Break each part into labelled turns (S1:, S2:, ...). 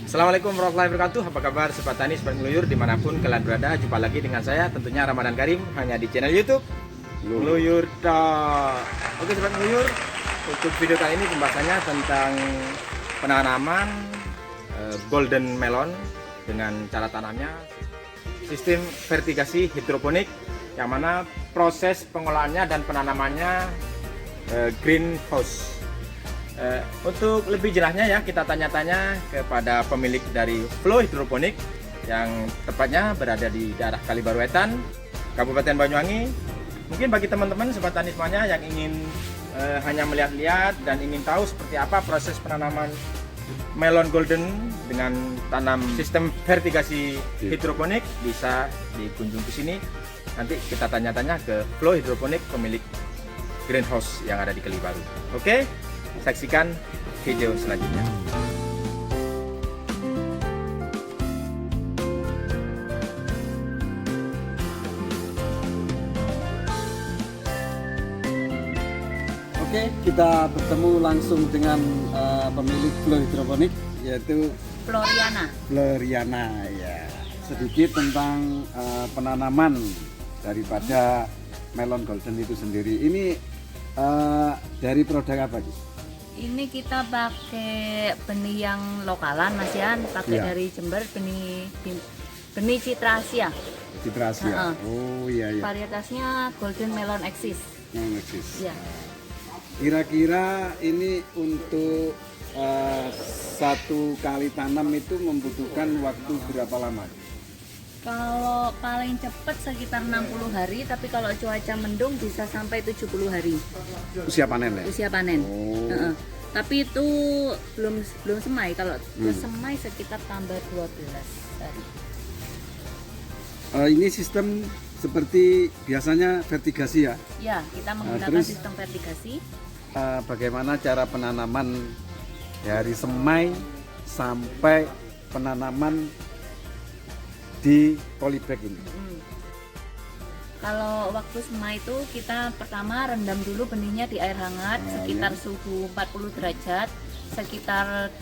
S1: Assalamualaikum warahmatullahi wabarakatuh. Apa kabar sobat tani, sobat ngeluyur dimanapun kalian berada. Jumpa lagi dengan saya tentunya Ramadan Karim hanya di channel YouTube Ngeluyur Talk. Oke sobat ngeluyur, untuk video kali ini pembahasannya tentang penanaman golden melon dengan cara tanamnya sistem vertigasi hidroponik, yang mana proses pengolahannya dan penanamannya greenhouse. Untuk lebih jelasnya ya, kita tanya-tanya kepada pemilik dari Flow Hidroponik yang tepatnya berada di daerah Kalibaru Wetan, Kabupaten Banyuwangi. Mungkin bagi teman-teman sobat tani semuanya yang ingin hanya melihat-lihat dan ingin tahu seperti apa proses penanaman melon golden dengan tanam sistem vertigasi hidroponik, bisa dikunjung ke sini. Nanti kita tanya-tanya ke Flow Hidroponik, pemilik greenhouse yang ada di Kalibaru. Oke, saksikan video selanjutnya.
S2: Oke, kita bertemu langsung dengan pemilik Flow Hidroponik, yaitu Floriana. Ya, sedikit tentang penanaman daripada melon golden itu sendiri. Ini dari produk apa sih?
S3: Ini kita pakai benih yang lokalan, Mas Yan, pakai dari Jember, benih Citra Asia.
S2: Citra Asia. Oh iya.
S3: Varietasnya Golden Melon Axis. Ya.
S2: Kira-kira ini untuk satu kali tanam itu membutuhkan waktu berapa lama?
S3: Kalau paling cepat sekitar 60 hari, tapi kalau cuaca mendung bisa sampai 70 hari.
S2: Usia panen ya?
S3: Usia panen.
S2: Oh.
S3: Tapi itu belum semai. Kalau semai sekitar tambah 12 hari.
S2: Ini sistem seperti biasanya vertigasi ya?
S3: Ya, kita menggunakan sistem vertigasi.
S2: Bagaimana cara penanaman dari semai sampai penanaman di polybag ini?
S3: Kalau waktu semai itu kita pertama rendam dulu benihnya di air hangat sekitar suhu 40 derajat sekitar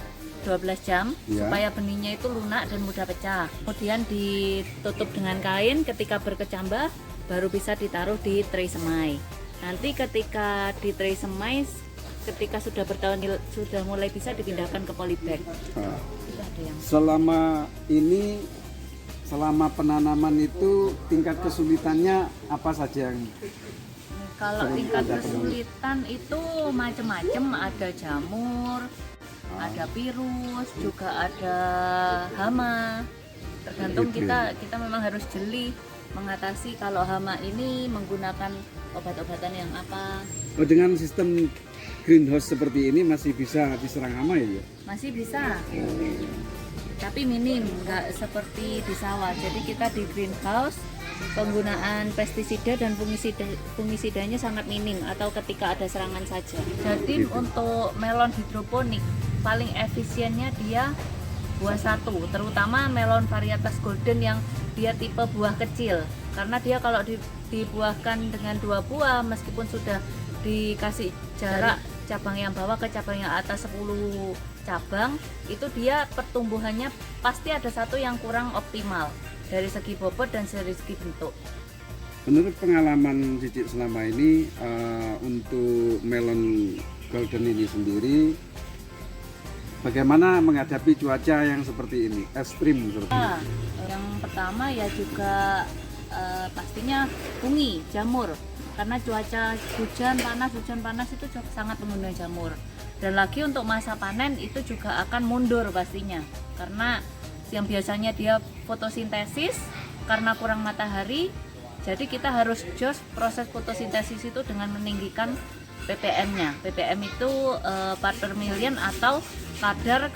S3: 12 jam supaya benihnya itu lunak dan mudah pecah. Kemudian ditutup dengan kain, ketika berkecambah baru bisa ditaruh di tray semai. Nanti ketika di tray semai, ketika sudah bertahun sudah mulai bisa dipindahkan ke polybag.
S2: Selama penanaman itu tingkat kesulitannya apa saja yang?
S3: Kalau tingkat kesulitan itu macam-macam, ada jamur, ada virus, juga ada hama. Tergantung kita memang harus jeli mengatasi. Kalau hama ini menggunakan obat-obatan yang apa.
S2: Dengan sistem greenhouse seperti ini masih bisa diserang hama ya?
S3: Masih bisa. Tapi minim, nggak seperti di sawah. Jadi kita di greenhouse penggunaan pestisida dan fungisidanya sangat minim atau ketika ada serangan saja. Jadi untuk melon hidroponik paling efisiennya dia buah satu, terutama melon varietas golden yang dia tipe buah kecil. Karena dia kalau dibuahkan dengan 2 buah, meskipun sudah dikasih jarak cabang yang bawah ke cabang yang atas 10 cabang, itu dia pertumbuhannya pasti ada satu yang kurang optimal dari segi bobot dan dari segi bentuk.
S2: Menurut pengalaman Cici selama ini, untuk melon golden ini sendiri, bagaimana menghadapi cuaca yang seperti ini, ekstrim seperti ini?
S3: Yang pertama ya juga pastinya fungi, jamur. Karena cuaca hujan panas itu sangat mengundang jamur. Dan lagi untuk masa panen itu juga akan mundur pastinya. Karena yang biasanya dia fotosintesis, karena kurang matahari, jadi kita harus jos proses fotosintesis itu dengan meninggikan ppm-nya. ppm itu part per million atau kadar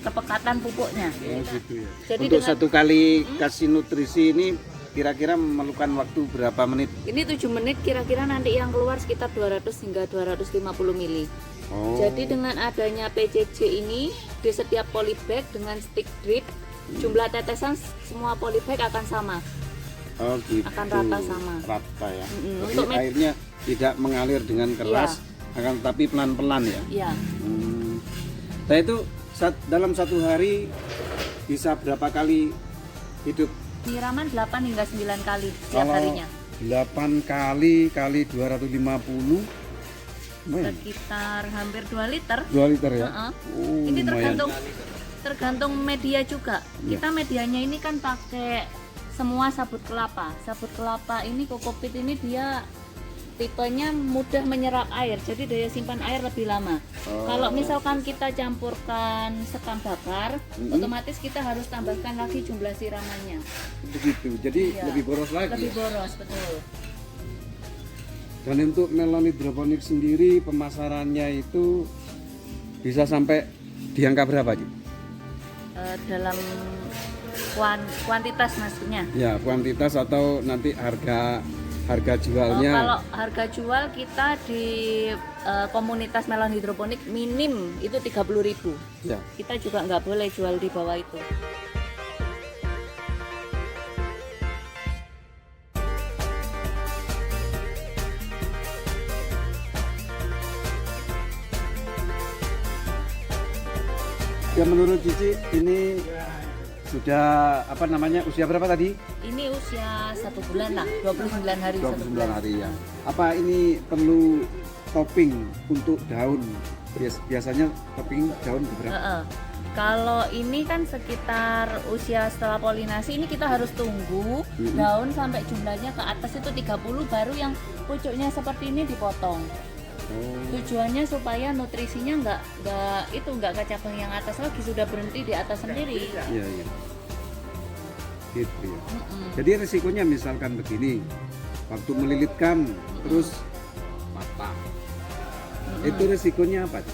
S3: kepekatan pupuknya.
S2: Gitu ya.
S3: Jadi
S2: untuk satu kali kasih nutrisi ini kira-kira memerlukan waktu berapa menit?
S3: Ini 7 menit, kira-kira nanti yang keluar sekitar 200 hingga 250 mili. Jadi dengan adanya PCC ini di setiap polybag dengan stick drip, jumlah tetesan semua polybag akan sama.
S2: Oh gitu.
S3: Akan rata sama.
S2: Rata ya.
S3: Untuk
S2: airnya tidak mengalir dengan keras, akan tetapi pelan-pelan ya.
S3: Iya.
S2: Nah itu dalam satu hari bisa berapa kali hidup?
S3: Penyiraman 8 hingga 9 kali setiap harinya.
S2: 8 kali kali 250 lumayan.
S3: Sekitar hampir 2 liter.
S2: 2 liter ya?
S3: Heeh.
S2: Oh,
S3: Ini
S2: lumayan.
S3: tergantung media juga.
S2: Ya.
S3: Kita medianya ini kan pakai semua sabut kelapa. Sabut kelapa ini kokopit ini dia tipenya mudah menyerap air, jadi daya simpan air lebih lama. Kalau misalkan kita campurkan sekam bakar, otomatis kita harus tambahkan lagi jumlah siramannya.
S2: Begitu, jadi
S3: Iya.
S2: lebih boros lagi.
S3: Lebih
S2: Ya?
S3: boros, betul.
S2: Dan untuk melon hidroponik sendiri pemasarannya itu bisa sampai di angka berapa, Ci?
S3: Dalam kuantitas maksudnya.
S2: Ya, kuantitas atau nanti harga jualnya.
S3: Kalau harga jual kita di komunitas melon hidroponik minim itu 30.000.
S2: Ya.
S3: Kita juga nggak boleh jual di bawah itu.
S2: Ya menurut Cici ini sudah apa namanya usia berapa tadi?
S3: Ini usia 1 bulan lah, 29 hari.
S2: 29 hari ya. Apa ini perlu topping untuk daun? Biasanya topping daun berapa?
S3: Kalau ini kan sekitar usia setelah polinasi ini kita harus tunggu daun sampai jumlahnya ke atas itu 30 baru yang pucuknya seperti ini dipotong. Tujuannya supaya nutrisinya nggak ke cabang yang atas lagi, sudah berhenti di atas sendiri.
S2: Iya, iya. Gitu ya. Jadi resikonya misalkan begini, waktu melilitkan terus patah. Itu resikonya apa?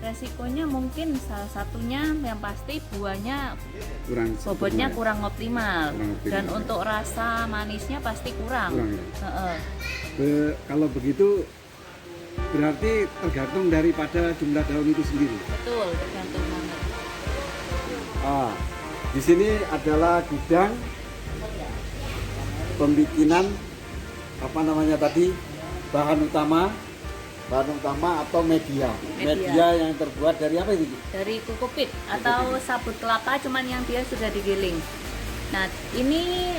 S3: Resikonya mungkin salah satunya yang pasti buahnya bobotnya
S2: ya?
S3: kurang optimal.
S2: Kurang optimal.
S3: Dan untuk rasa manisnya pasti kurang.
S2: Ya? Kalau begitu berarti tergantung daripada jumlah daun itu sendiri.
S3: Betul, tergantung banget.
S2: Di sini adalah gudang pembikinan apa namanya tadi bahan utama atau media yang terbuat dari apa itu?
S3: Dari kokopit atau sabut kelapa, cuman yang dia sudah digiling. Nah ini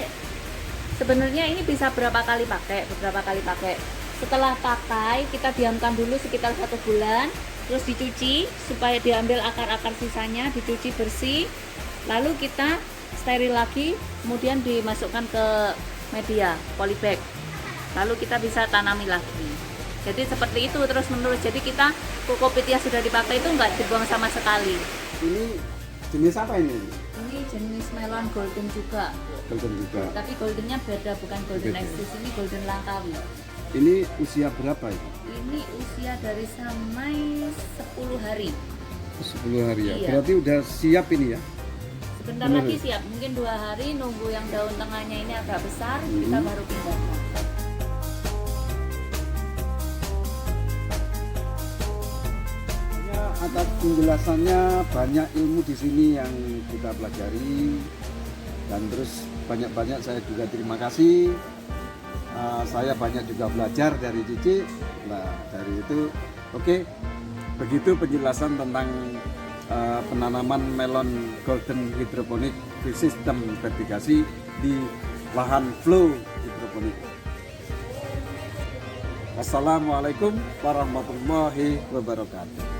S3: sebenarnya ini bisa beberapa kali pakai. Setelah pakai kita diamkan dulu sekitar 1 bulan, terus dicuci supaya diambil akar-akar sisanya, dicuci bersih, lalu kita steril lagi, kemudian dimasukkan ke media polybag, lalu kita bisa tanami lagi. Jadi seperti itu terus menerus. Jadi kita kokopit yang sudah dipakai itu nggak dibuang sama sekali.
S2: Ini jenis apa ini?
S3: Ini jenis melon golden juga.
S2: Golden juga.
S3: Tapi goldennya beda, bukan golden exis, ini golden langkawi.
S2: Ini usia berapa itu?
S3: Ini usia dari sampai 10 hari.
S2: 10 hari ya.
S3: Iya.
S2: Berarti udah siap ini ya?
S3: Sebentar lagi siap, mungkin 2 hari nunggu yang daun tengahnya ini agak besar, kita baru pindahkan.
S2: Atas penjelasannya banyak ilmu di sini yang kita pelajari dan terus banyak-banyak saya juga terima kasih. Saya banyak juga belajar dari Cici. Nah dari itu oke. Begitu penjelasan tentang penanaman melon golden hidroponik sistem vertikasi di lahan flow hidroponik. Assalamualaikum warahmatullahi wabarakatuh.